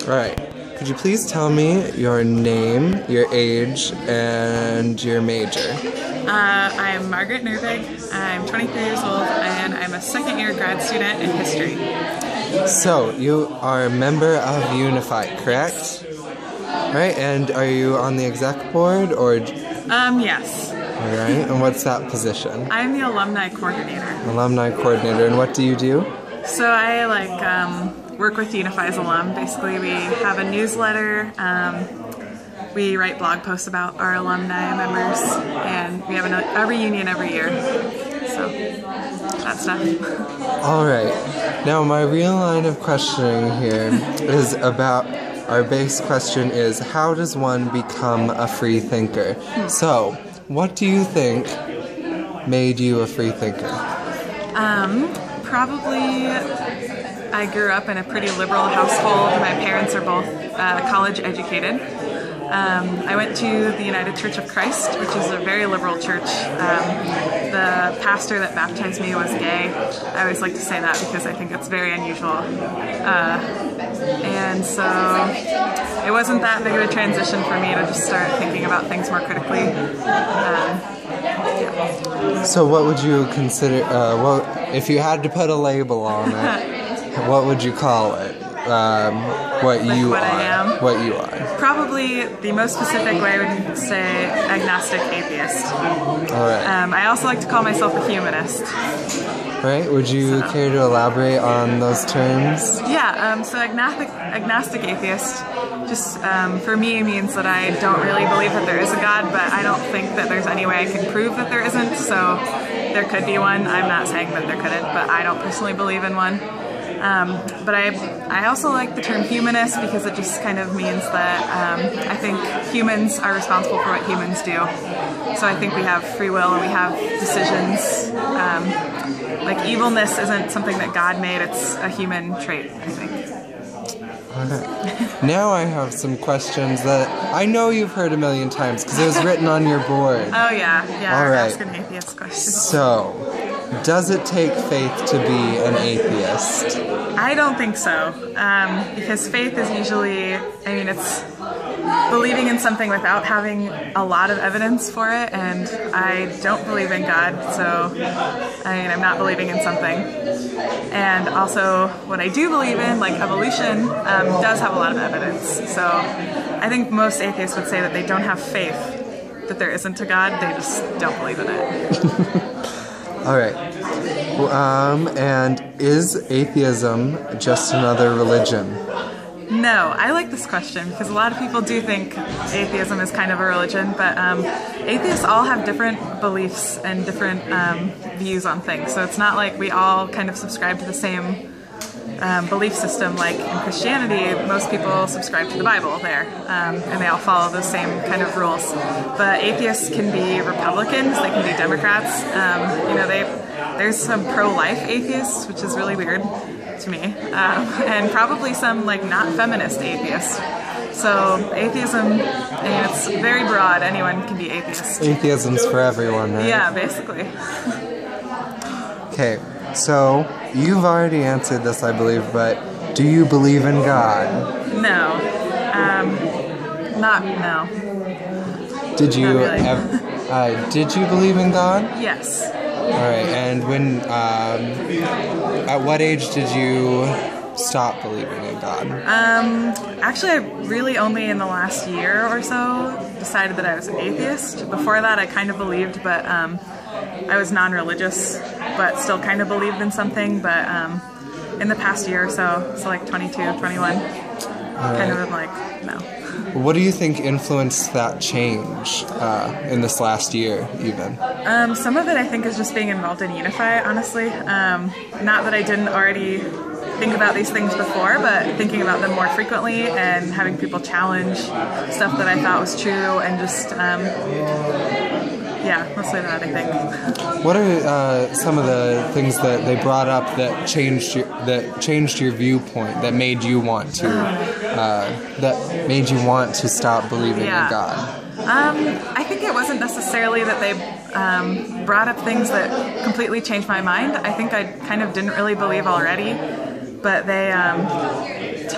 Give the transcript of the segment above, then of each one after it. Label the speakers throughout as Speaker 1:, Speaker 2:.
Speaker 1: Right. Could you please tell me your name, your age, and your major?
Speaker 2: I'm Margaret Nervig. I'm 23 years old, and I'm a second-year grad student in history.
Speaker 1: So, you are a member of Unify, correct? Right, and are you on the exec board, or?
Speaker 2: Yes.
Speaker 1: Alright, and what's that position?
Speaker 2: I'm the alumni coordinator.
Speaker 1: Alumni coordinator, and what do you do?
Speaker 2: So I work with Unify's alum. Basically, we have a newsletter. We write blog posts about our alumni members, and we have a reunion every year. So that's stuff.
Speaker 1: Alright, now my real line of questioning here is about, our base question is, how does one become a free thinker? So, what do you think made you a free thinker?
Speaker 2: Probably I grew up in a pretty liberal household. My parents are both college educated. I went to the United Church of Christ, which is a very liberal church. The pastor that baptized me was gay. I always like to say that because I think it's very unusual. And so it wasn't that big of a transition for me to just start thinking about things more critically.
Speaker 1: So what would you consider, if you had to put a label on it, what would you call it? What you are.
Speaker 2: Probably the most specific way I would say agnostic atheist.
Speaker 1: Alright.
Speaker 2: I also like to call myself a humanist.
Speaker 1: Right, would you care to elaborate on those terms?
Speaker 2: Yeah, so agnostic atheist just for me means that I don't really believe that there is a God, but I don't think that there's any way I can prove that there isn't, so there could be one. I'm not saying that there couldn't, but I don't personally believe in one. But I also like the term humanist because it just kind of means that I think humans are responsible for what humans do. So I think we have free will and we have decisions. Like evilness isn't something that God made, it's a human trait, I think.
Speaker 1: Okay. Now I have some questions that I know you've heard a million times because it was written on your board.
Speaker 2: Oh yeah,
Speaker 1: All right.
Speaker 2: Ask an atheist question.
Speaker 1: So, does it take faith to be an atheist?
Speaker 2: I don't think so, because faith is usually, it's believing in something without having a lot of evidence for it, and I don't believe in God, so I'm not believing in something. And also, what I do believe in, like evolution, does have a lot of evidence. So I think most atheists would say that they don't have faith that there isn't a God, they just don't believe in it.
Speaker 1: Alright. And is atheism just another religion?
Speaker 2: No, I like this question because a lot of people do think atheism is kind of a religion, but atheists all have different beliefs and different views on things. So it's not like we all kind of subscribe to the same belief system. Like in Christianity, most people subscribe to the Bible there, and they all follow the same kind of rules. But atheists can be Republicans, they can be Democrats. There's some pro-life atheists, which is really weird to me, and probably some not feminist atheists. So atheism, it's very broad. Anyone can be atheist.
Speaker 1: Atheism's for everyone, right?
Speaker 2: Yeah, basically.
Speaker 1: Okay, so you've already answered this, I believe, but do you believe in God?
Speaker 2: No. No.
Speaker 1: Did you
Speaker 2: Not really.
Speaker 1: Did you believe in God?
Speaker 2: Yes.
Speaker 1: All right, and when, at what age did you stop believing in God?
Speaker 2: Actually, I really only in the last year or so decided that I was an atheist. Before that, I kind of believed, but I was non-religious, but still kind of believed in something. But in the past year or so 22, 21, kind of like, no.
Speaker 1: What do you think influenced that change in this last year, even?
Speaker 2: Some of it, I think, is just being involved in Unify, honestly. Not that I didn't already think about these things before, but thinking about them more frequently and having people challenge stuff that I thought was true, and just, yeah, mostly that, I think.
Speaker 1: What are some of the things that they brought up that changed your viewpoint, that made you want to stop believing in God?
Speaker 2: I think it wasn't necessarily that they brought up things that completely changed my mind. I think I kind of didn't really believe already, but they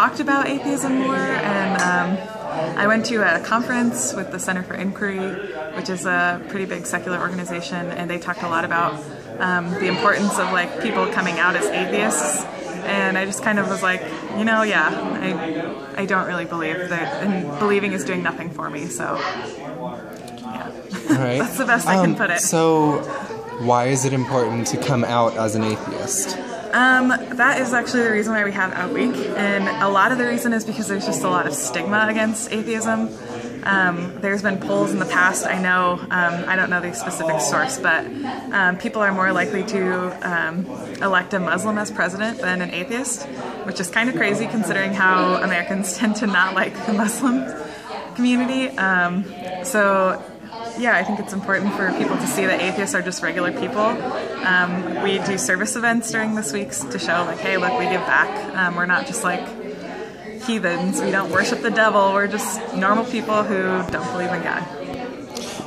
Speaker 2: talked about atheism more, and I went to a conference with the Center for Inquiry, which is a pretty big secular organization, and they talked a lot about the importance of like people coming out as atheists. And I just kind of was like, you know, yeah, I don't really believe that, and believing is doing nothing for me, so yeah.
Speaker 1: Right.
Speaker 2: That's the best I can put it.
Speaker 1: So why is it important to come out as an atheist?
Speaker 2: That is actually the reason why we have Out Week, and a lot of the reason is because there's just a lot of stigma against atheism. There's been polls in the past, I know, I don't know the specific source, but people are more likely to elect a Muslim as president than an atheist, which is kind of crazy considering how Americans tend to not like the Muslim community. So yeah, I think it's important for people to see that atheists are just regular people. We do service events during this week to show like, hey, look, we give back. We're not just like heathens. We don't worship the devil. We're just normal people who don't believe in God.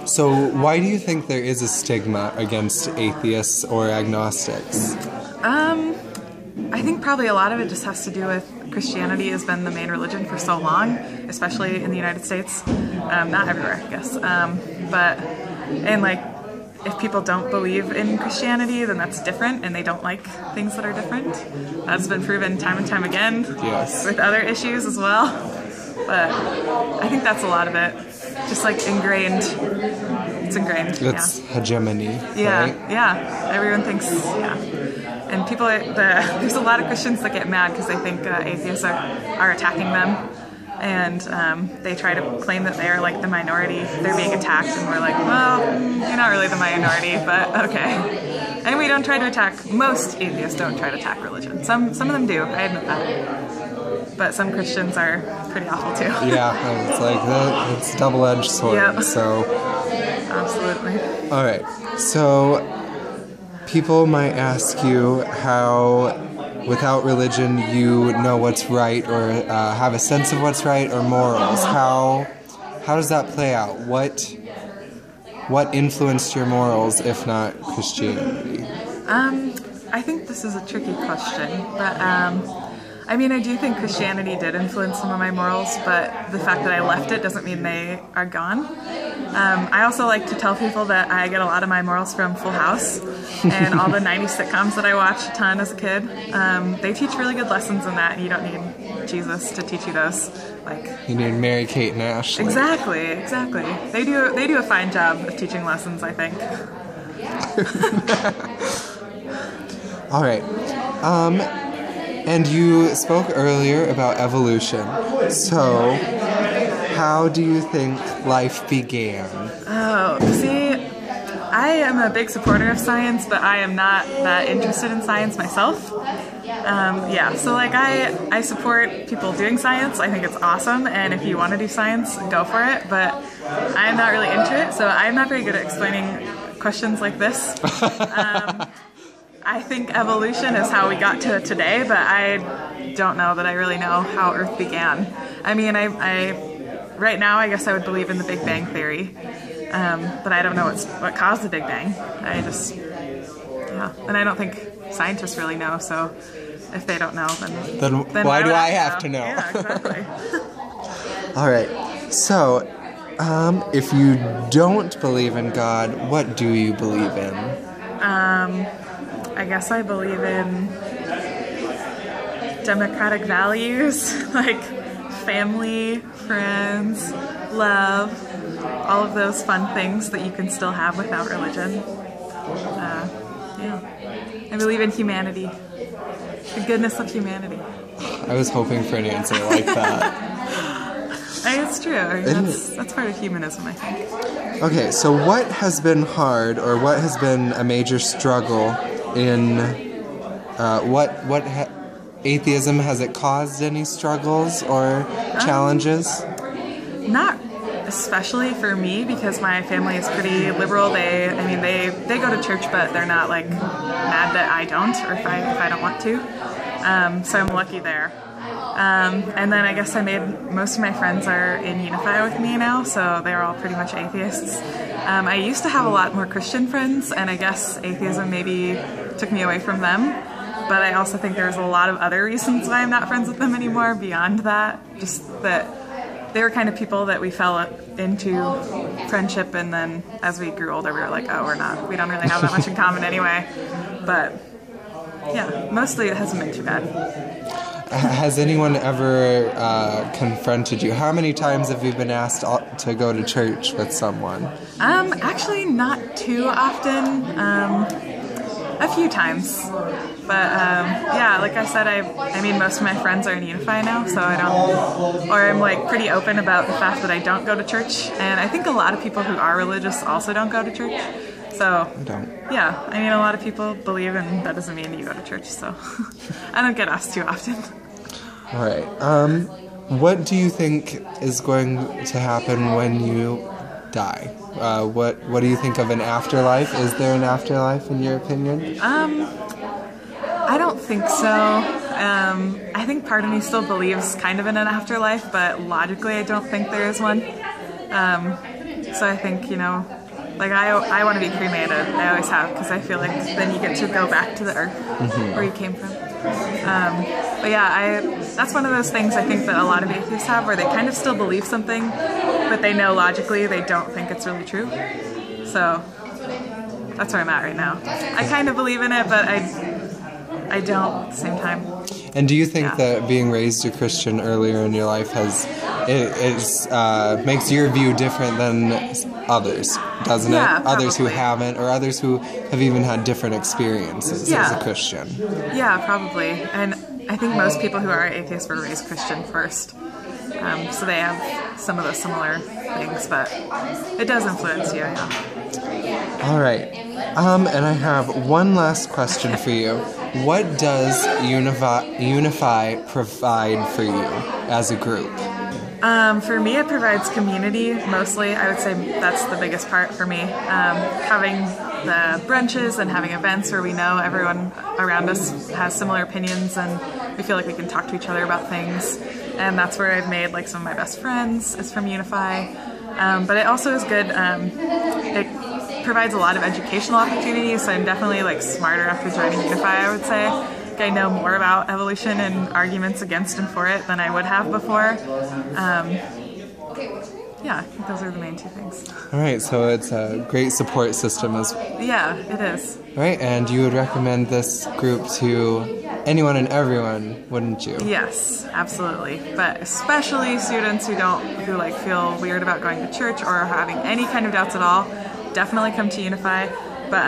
Speaker 1: So why do you think there is a stigma against atheists or agnostics?
Speaker 2: I think probably a lot of it just has to do with Christianity has been the main religion for so long, especially in the United States. Not everywhere, I guess. And like, if people don't believe in Christianity, then that's different, and they don't like things that are different. That's been proven time and time again.
Speaker 1: Yes.
Speaker 2: With other issues as well. But I think that's a lot of it. Just like ingrained. It's ingrained.
Speaker 1: It's hegemony.
Speaker 2: Yeah,
Speaker 1: right?
Speaker 2: yeah. Everyone thinks, yeah. And people, there's a lot of Christians that get mad because they think atheists are attacking them. And they try to claim that they're like the minority. They're being attacked, and we're like, well, you're not really the minority, but okay. And we don't try to attack, most atheists don't try to attack religion. Some of them do, I admit that. But some Christians are pretty awful too.
Speaker 1: Yeah, it's like it's a double-edged sword.
Speaker 2: Yep.
Speaker 1: So.
Speaker 2: Absolutely.
Speaker 1: All right. So people might ask you how, without religion, you know what's right or have a sense of what's right or morals. How does that play out? What influenced your morals, if not Christianity?
Speaker 2: I think this is a tricky question, but I mean, I do think Christianity did influence some of my morals, but the fact that I left it doesn't mean they are gone. I also like to tell people that I get a lot of my morals from Full House and all the 90s sitcoms that I watched a ton as a kid. They teach really good lessons in that, and you don't need Jesus to teach you those. Like,
Speaker 1: you need Mary-Kate and Ashley.
Speaker 2: Exactly. They do a fine job of teaching lessons, I think.
Speaker 1: All right. And you spoke earlier about evolution. So, how do you think life began?
Speaker 2: Oh, see, I am a big supporter of science, but I am not that interested in science myself. Yeah, so like I support people doing science. I think it's awesome, and if you want to do science, go for it, but I'm not really into it, so I'm not very good at explaining questions like this. I think evolution is how we got to today, but I don't know that I really know how Earth began. I mean, right now I guess I would believe in the Big Bang Theory, but I don't know what caused the Big Bang. Yeah, and I don't think scientists really know, so if they don't know, then
Speaker 1: why do I have to know?
Speaker 2: Yeah, exactly.
Speaker 1: All right, so if you don't believe in God, what do you believe in?
Speaker 2: I guess I believe in democratic values, like family, friends, love, all of those fun things that you can still have without religion. Yeah. I believe in humanity, the goodness of humanity.
Speaker 1: I was hoping for an answer like that.
Speaker 2: It's true. That's part of humanism, I think.
Speaker 1: Okay, so what has been hard, or what has been a major struggle in atheism? Has it caused any struggles or challenges?
Speaker 2: Not especially for me, because my family is pretty liberal. They go to church, but they're not like mad that I don't, or if I don't want to. So I'm lucky there. And then I guess most of my friends are in Unify with me now, so they're all pretty much atheists. I used to have a lot more Christian friends, and I guess atheism maybe took me away from them. but I also think there's a lot of other reasons why I'm not friends with them anymore beyond that. Just that they were kind of people that we fell into friendship, and then as we grew older, we were like, oh, we don't really have that much in common anyway. But yeah, mostly it hasn't been too bad.
Speaker 1: Has anyone ever confronted you? How many times have you been asked to go to church with someone?
Speaker 2: Actually, not too often. A few times. But yeah, like I said, I mean, most of my friends are in Unify now, so I'm like pretty open about the fact that I don't go to church. And I think a lot of people who are religious also don't go to church. So, yeah, I mean, a lot of people believe, and that doesn't mean you go to church, so I don't get asked too often.
Speaker 1: All right. What do you think is going to happen when you die? What do you think of an afterlife? Is there an afterlife in your opinion?
Speaker 2: I don't think so. I think part of me still believes kind of in an afterlife, but logically I don't think there is one. So I think, like I want to be cremated. I always have, because I feel like then you get to go back to the earth where you came from. But yeah, that's one of those things I think that a lot of atheists have, where they kind of still believe something, but they know logically they don't think it's really true. So that's where I'm at right now. I kind of believe in it, but I don't at the same time.
Speaker 1: And do you think that being raised a Christian earlier in your life makes your view different than others, doesn't it?
Speaker 2: Yeah,
Speaker 1: others who haven't, or others who have even had different experiences as a Christian.
Speaker 2: Yeah, probably. And I think most people who are atheists were raised Christian first. So they have some of those similar things, but it does influence you, yeah.
Speaker 1: All right. And I have one last question for you. What does Unify provide for you as a group?
Speaker 2: For me, it provides community, mostly. I would say that's the biggest part for me. Having the brunches and having events where we know everyone around us has similar opinions and we feel like we can talk to each other about things. And that's where I've made like some of my best friends is from Unify. But it also is good. It provides a lot of educational opportunities, so I'm definitely like smarter after joining Unify, I would say. I know more about evolution and arguments against and for it than I would have before. Yeah, I think those are the main two things.
Speaker 1: All right, so it's a great support system as well.
Speaker 2: Yeah, it is.
Speaker 1: All right, and you would recommend this group to anyone and everyone, wouldn't you?
Speaker 2: Yes, absolutely. But especially students who like feel weird about going to church or having any kind of doubts at all, definitely come to Unify. But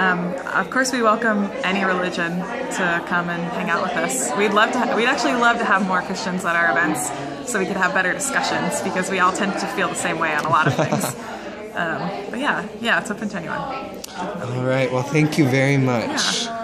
Speaker 2: of course, we welcome any religion to come and hang out with us. We'd actually love to have more Christians at our events, so we could have better discussions, because we all tend to feel the same way on a lot of things. But yeah, it's open to anyone.
Speaker 1: All right. Well, thank you very much.
Speaker 2: Yeah.